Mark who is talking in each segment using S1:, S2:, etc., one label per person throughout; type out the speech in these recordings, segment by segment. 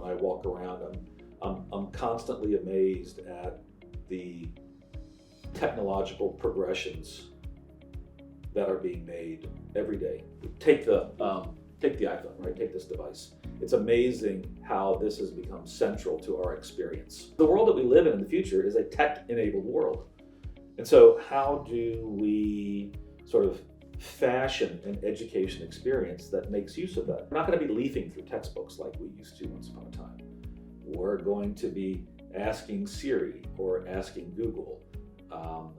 S1: I walk around, I'm constantly amazed at the technological progressions that are being made every day. Take the iPhone, right? Take this device. It's amazing how this has become central to our experience. The world that we live in the future is a tech-enabled world. And so how do we sort of fashion an education experience that makes use of that? We're not going to be leafing through textbooks like we used to once upon a time. We're going to be asking Siri or asking Google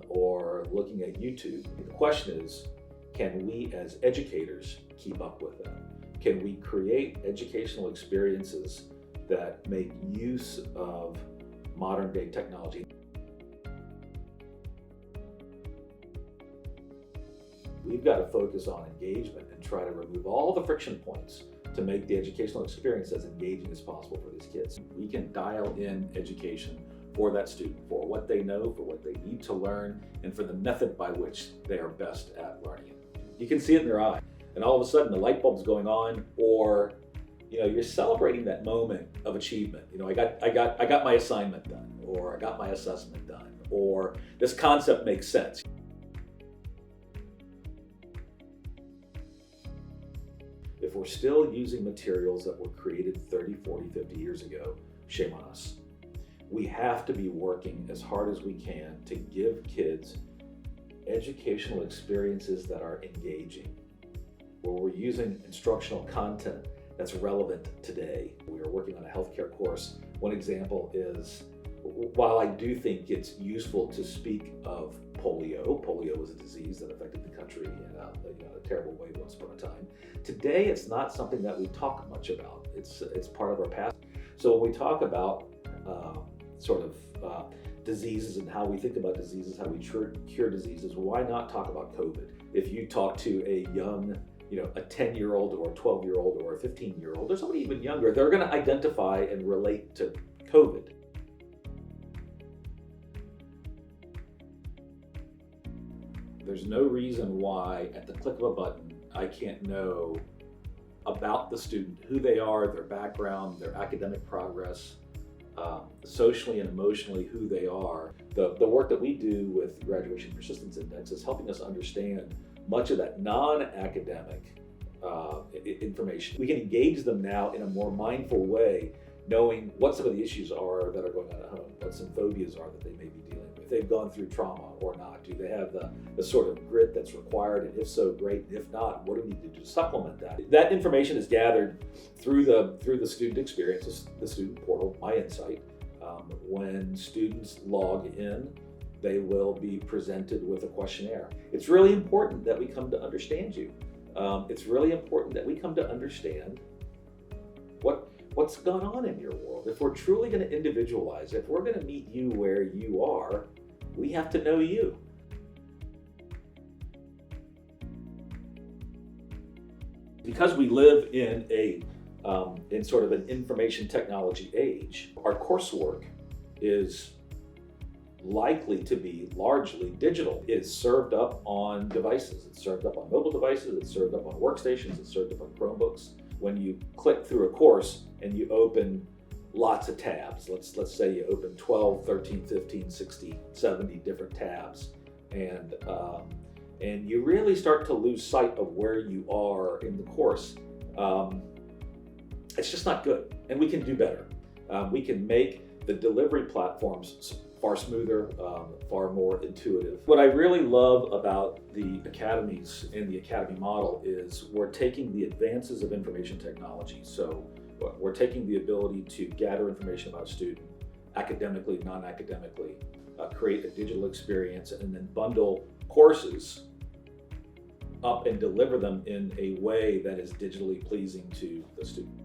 S1: or looking at YouTube. The question is, can we as educators keep up with that? Can we create educational experiences that make use of modern day technology? We've got to focus on engagement and try to remove all the friction points to make the educational experience as engaging as possible for these kids. We can dial in education for that student, for what they know, for what they need to learn, and for the method by which they are best at learning it. You can see it in their eye, and all of a sudden the light bulb's going on, or you're celebrating that moment of achievement. I got my assignment done, or I got my assessment done, or this concept makes sense. If we're still using materials that were created 30, 40, 50 years ago, shame on us. We have to be working as hard as we can to give kids educational experiences that are engaging, where we're using instructional content that's relevant today. We are working on a healthcare course. One example is, while I do think it's useful to speak of polio was a disease that affected the country in a terrible way once upon a time. Today, it's not something that we talk much about. It's part of our past. So when we talk about diseases and how we think about diseases, how we cure diseases, why not talk about COVID? If you talk to a young, a 10-year-old or a 12-year-old or a 15-year-old or somebody even younger, they're going to identify and relate to COVID. There's no reason why, at the click of a button, I can't know about the student, who they are, their background, their academic progress, socially and emotionally who they are. The work that we do with Graduation Persistence Index is helping us understand much of that non-academic information. We can engage them now in a more mindful way, knowing what some of the issues are that are going on at home, what some phobias are that they may be dealing with. If they've gone through trauma or not, do they have the sort of grit that's required, and if so, great, and if not, what do we need to do to supplement that? That information is gathered through the student experience, the student portal, My Insight. When students log in, they will be presented with a questionnaire. It's really important that we come to understand you. It's really important that we come to understand what's going on in your world. If we're truly going to individualize, if we're going to meet you where you are, we have to know you. Because we live in sort of an information technology age, our coursework is likely to be largely digital. It's served up on devices. It's served up on mobile devices. It's served up on workstations. It's served up on Chromebooks. When you click through a course and you open lots of tabs, let's say you open 12, 13, 15, 60, 70 different tabs, and you really start to lose sight of where you are in the course. It's just not good, and we can do better. We can make the delivery platforms far smoother, far more intuitive. What I really love about the academies and the academy model is we're taking the advances of information technology. So we're taking the ability to gather information about a student, academically, non-academically, create a digital experience, and then bundle courses up and deliver them in a way that is digitally pleasing to the student.